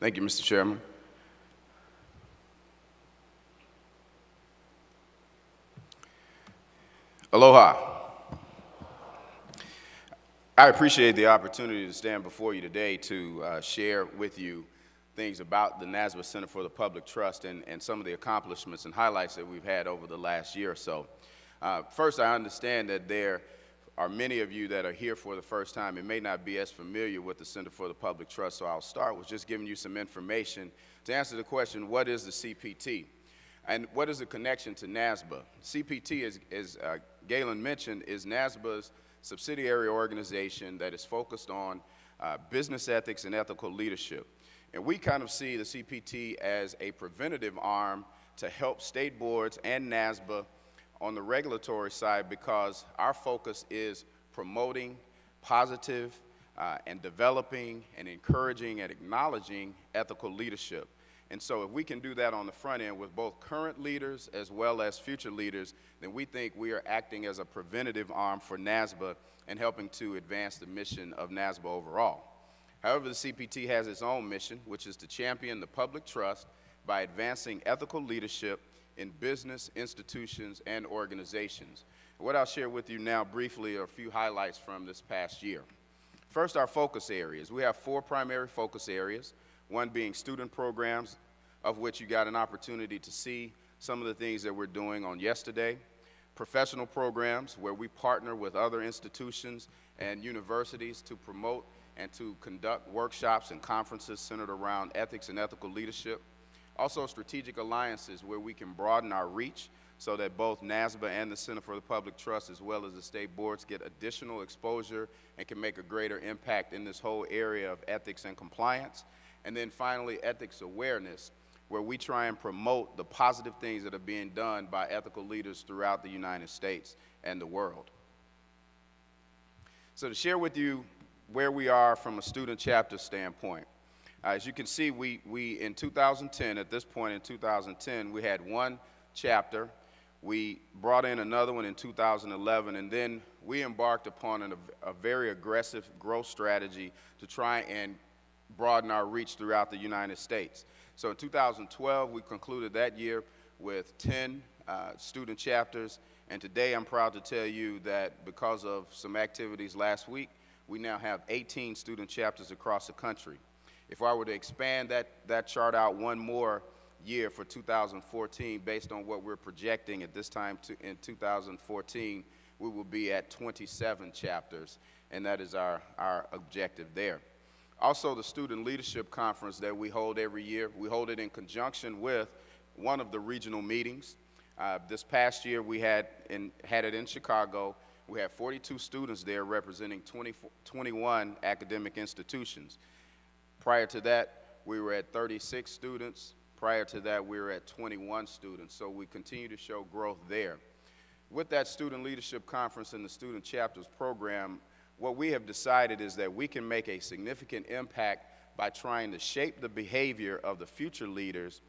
Thank you, Mr. Chairman. Aloha. I appreciate the opportunity to stand before you today to share with you things about the NASBA Center for the Public Trust and some of the accomplishments and highlights that we've had over the last year or so. First, I understand that there are many of you that are here for the first time and may not be as familiar with the Center for the Public Trust, so I'll start with just giving you some information to answer the question, what is the CPT? And what is the connection to NASBA? CPT, as Galen mentioned, is NASBA's subsidiary organization that is focused on business ethics and ethical leadership. And we kind of see the CPT as a preventative arm to help state boards and NASBA on the regulatory side, because our focus is promoting positive and developing and encouraging and acknowledging ethical leadership. And so if we can do that on the front end with both current leaders as well as future leaders, then we think we are acting as a preventative arm for NASBA and helping to advance the mission of NASBA overall. However, the CPT has its own mission, which is to champion the public trust by advancing ethical leadership in business, institutions, and organizations. What I'll share with you now briefly are a few highlights from this past year. First, our focus areas. We have 4 primary focus areas, one being student programs, of which you got an opportunity to see some of the things that we're doing on yesterday. Professional programs, where we partner with other institutions and universities to promote and to conduct workshops and conferences centered around ethics and ethical leadership. Also, strategic alliances, where we can broaden our reach so that both NASBA and the Center for the Public Trust, as well as the state boards, get additional exposure and can make a greater impact in this whole area of ethics and compliance. And then finally, ethics awareness, where we try and promote the positive things that are being done by ethical leaders throughout the United States and the world. So to share with you where we are from a student chapter standpoint, as you can see, we in 2010, at this point in 2010, we had 1 chapter. We brought in another one in 2011, and then we embarked upon a very aggressive growth strategy to try and broaden our reach throughout the United States. So in 2012, we concluded that year with 10 student chapters, and today I'm proud to tell you that because of some activities last week, we now have 18 student chapters across the country. If I were to expand that chart out one more year for 2014, based on what we're projecting at this time in 2014, we will be at 27 chapters, and that is our objective there. Also, the Student Leadership Conference that we hold every year, we hold it in conjunction with one of the regional meetings. This past year, we had it in Chicago. We had 42 students there representing 21 academic institutions. Prior to that, we were at 36 students. Prior to that, we were at 21 students. So we continue to show growth there. With that Student Leadership Conference and the Student Chapters program, what we have decided is that we can make a significant impact by trying to shape the behavior of the future leaders,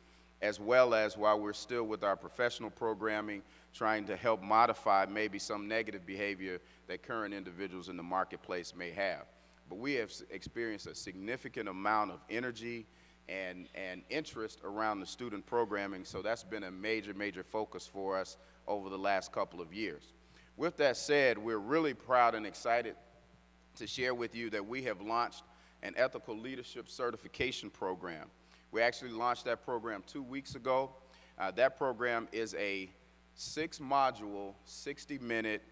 as well as, while we're still with our professional programming, trying to help modify maybe some negative behavior that current individuals in the marketplace may have. But we have experienced a significant amount of energy and interest around the student programming, so that's been a major focus for us over the last couple of years. With that said, we're really proud and excited to share with you that we have launched an ethical leadership certification program. We actually launched that program 2 weeks ago. That program is a 6-module, 60-minute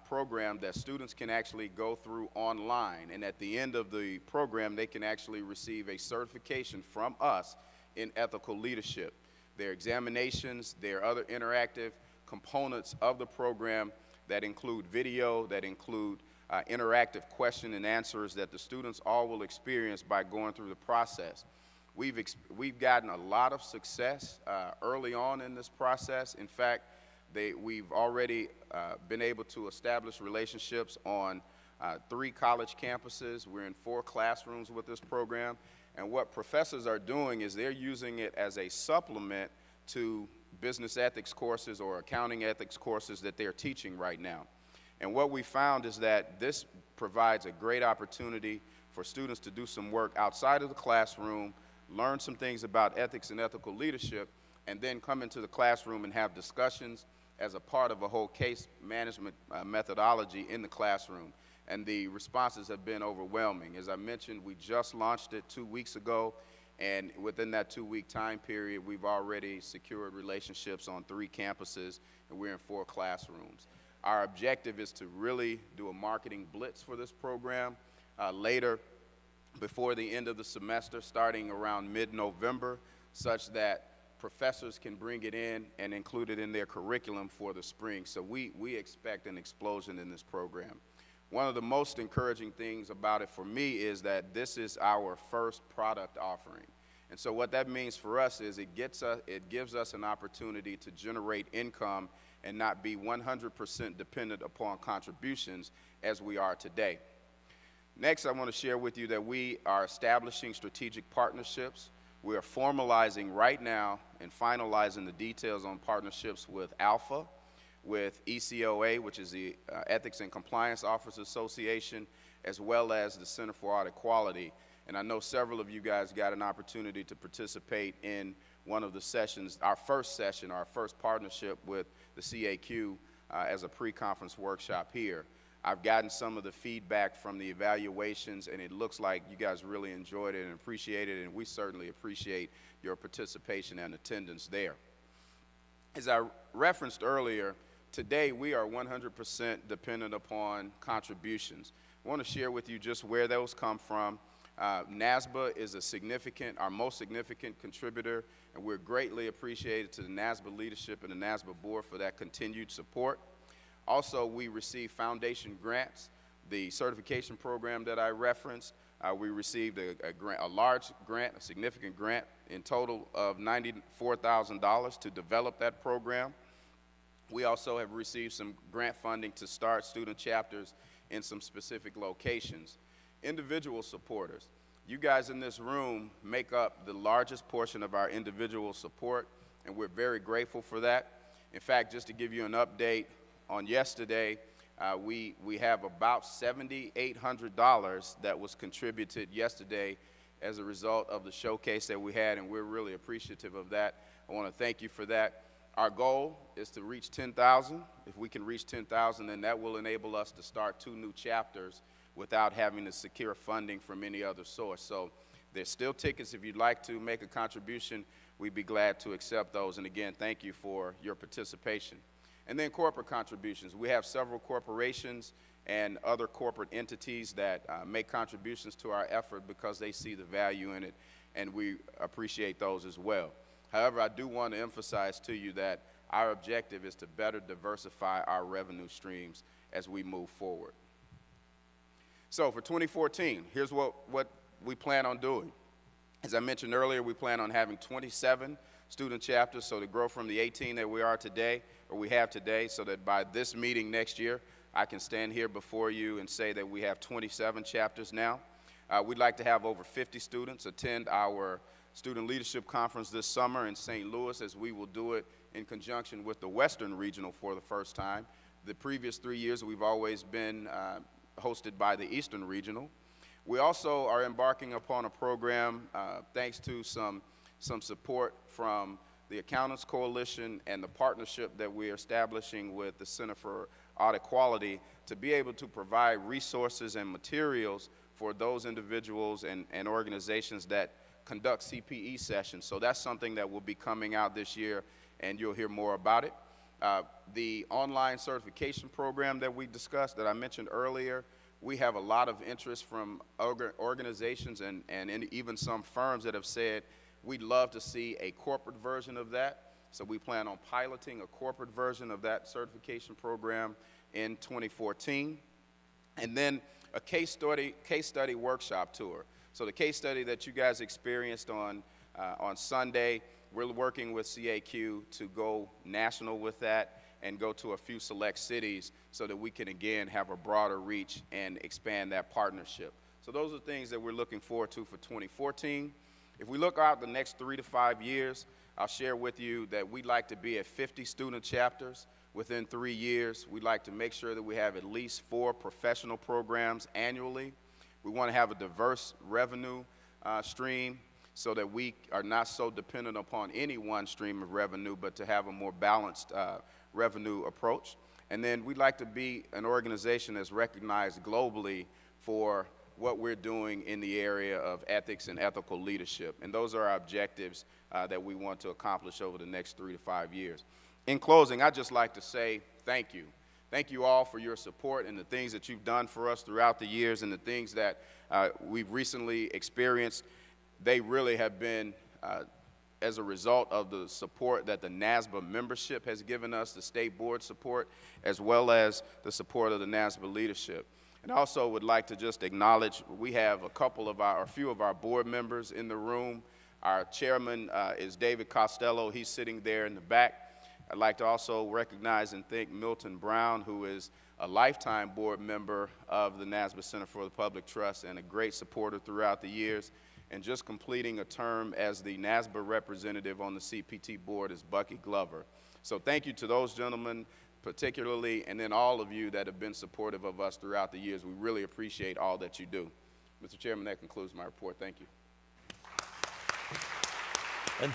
program that students can actually go through online, and at the end of the program they can actually receive a certification from us in ethical leadership. There are examinations, there are other interactive components of the program that include video, that include interactive question and answers that the students all will experience by going through the process. We've gotten a lot of success early on in this process. In fact, we've already been able to establish relationships on 3 college campuses. We're in 4 classrooms with this program. And what professors are doing is they're using it as a supplement to business ethics courses or accounting ethics courses that they're teaching right now. And what we found is that this provides a great opportunity for students to do some work outside of the classroom, learn some things about ethics and ethical leadership, and then come into the classroom and have discussions as a part of a whole case management methodology in the classroom. And the responses have been overwhelming. As I mentioned, we just launched it 2 weeks ago, and within that 2-week time period, we've already secured relationships on 3 campuses, and we're in 4 classrooms. Our objective is to really do a marketing blitz for this program later, before the end of the semester, starting around mid-November, such that professors can bring it in and include it in their curriculum for the spring. So we expect an explosion in this program. One of the most encouraging things about it for me is that this is our first product offering. And so what that means for us is it gives us an opportunity to generate income and not be 100% dependent upon contributions as we are today. Next, I want to share with you that we are establishing strategic partnerships. We are formalizing right now and finalizing the details on partnerships with Alpha, with ECOA, which is the Ethics and Compliance Officers Association, as well as the Center for Audit Quality. And I know several of you guys got an opportunity to participate in one of the sessions, our first session, our first partnership with the CAQ as a pre-conference workshop here. I've gotten some of the feedback from the evaluations, and it looks like you guys really enjoyed it and appreciated it, and we certainly appreciate your participation and attendance there. As I referenced earlier, today we are 100% dependent upon contributions. I want to share with you just where those come from. NASBA is our most significant contributor, and we're greatly appreciated to the NASBA leadership and the NASBA board for that continued support. Also, we receive foundation grants. The certification program that I referenced, we received a large grant, a significant grant, in total of $94,000 to develop that program. We also have received some grant funding to start student chapters in some specific locations. Individual supporters. You guys in this room make up the largest portion of our individual support, and we're very grateful for that. In fact, just to give you an update, on yesterday, we have about $7,800 that was contributed yesterday as a result of the showcase that we had, and we're really appreciative of that. I want to thank you for that. Our goal is to reach 10,000. If we can reach 10,000, then that will enable us to start 2 new chapters without having to secure funding from any other source. So there's still tickets. If you'd like to make a contribution, we'd be glad to accept those. And again, thank you for your participation. And then corporate contributions. We have several corporations and other corporate entities that make contributions to our effort because they see the value in it, and we appreciate those as well. However, I do want to emphasize to you that our objective is to better diversify our revenue streams as we move forward. So for 2014, here's what we plan on doing. As I mentioned earlier, we plan on having 27 student chapters, so to grow from the 18 that we have today, so that by this meeting next year, I can stand here before you and say that we have 27 chapters now. We'd like to have over 50 students attend our Student Leadership Conference this summer in St. Louis, as we will do it in conjunction with the Western Regional for the first time. The previous 3 years, we've always been hosted by the Eastern Regional. We also are embarking upon a program, thanks to some support from the Accountants Coalition and the partnership that we're establishing with the Center for Audit Quality, to be able to provide resources and materials for those individuals and organizations that conduct CPE sessions. So that's something that will be coming out this year, and you'll hear more about it. The online certification program that we discussed, that I mentioned earlier, we have a lot of interest from organizations and even some firms that have said, we'd love to see a corporate version of that. So we plan on piloting a corporate version of that certification program in 2014. And then a case study workshop tour. So the case study that you guys experienced on Sunday, we're working with CAQ to go national with that and go to a few select cities so that we can, again, have a broader reach and expand that partnership. So those are things that we're looking forward to for 2014. If we look out the next 3 to 5 years, I'll share with you that we'd like to be at 50 student chapters within 3 years. We'd like to make sure that we have at least 4 professional programs annually. We want to have a diverse revenue stream. so that we are not so dependent upon any one stream of revenue, but to have a more balanced revenue approach. And then we'd like to be an organization that's recognized globally for what we're doing in the area of ethics and ethical leadership. And those are our objectives that we want to accomplish over the next 3 to 5 years. In closing, I'd just like to say thank you. Thank you all for your support and the things that you've done for us throughout the years and the things that we've recently experienced. They really have been as a result of the support that the NASBA membership has given us, the state board support, as well as the support of the NASBA leadership. And I also would like to just acknowledge we have a few of our board members in the room. Our chairman is David Costello. He's sitting there in the back. I'd like to also recognize and thank Milton Brown, who is a lifetime board member of the NASBA Center for the Public Trust and a great supporter throughout the years. And just completing a term as the NASBA representative on the CPT board is Bucky Glover. So thank you to those gentlemen particularly, and then all of you that have been supportive of us throughout the years. We really appreciate all that you do. Mr. Chairman, that concludes my report. Thank you. And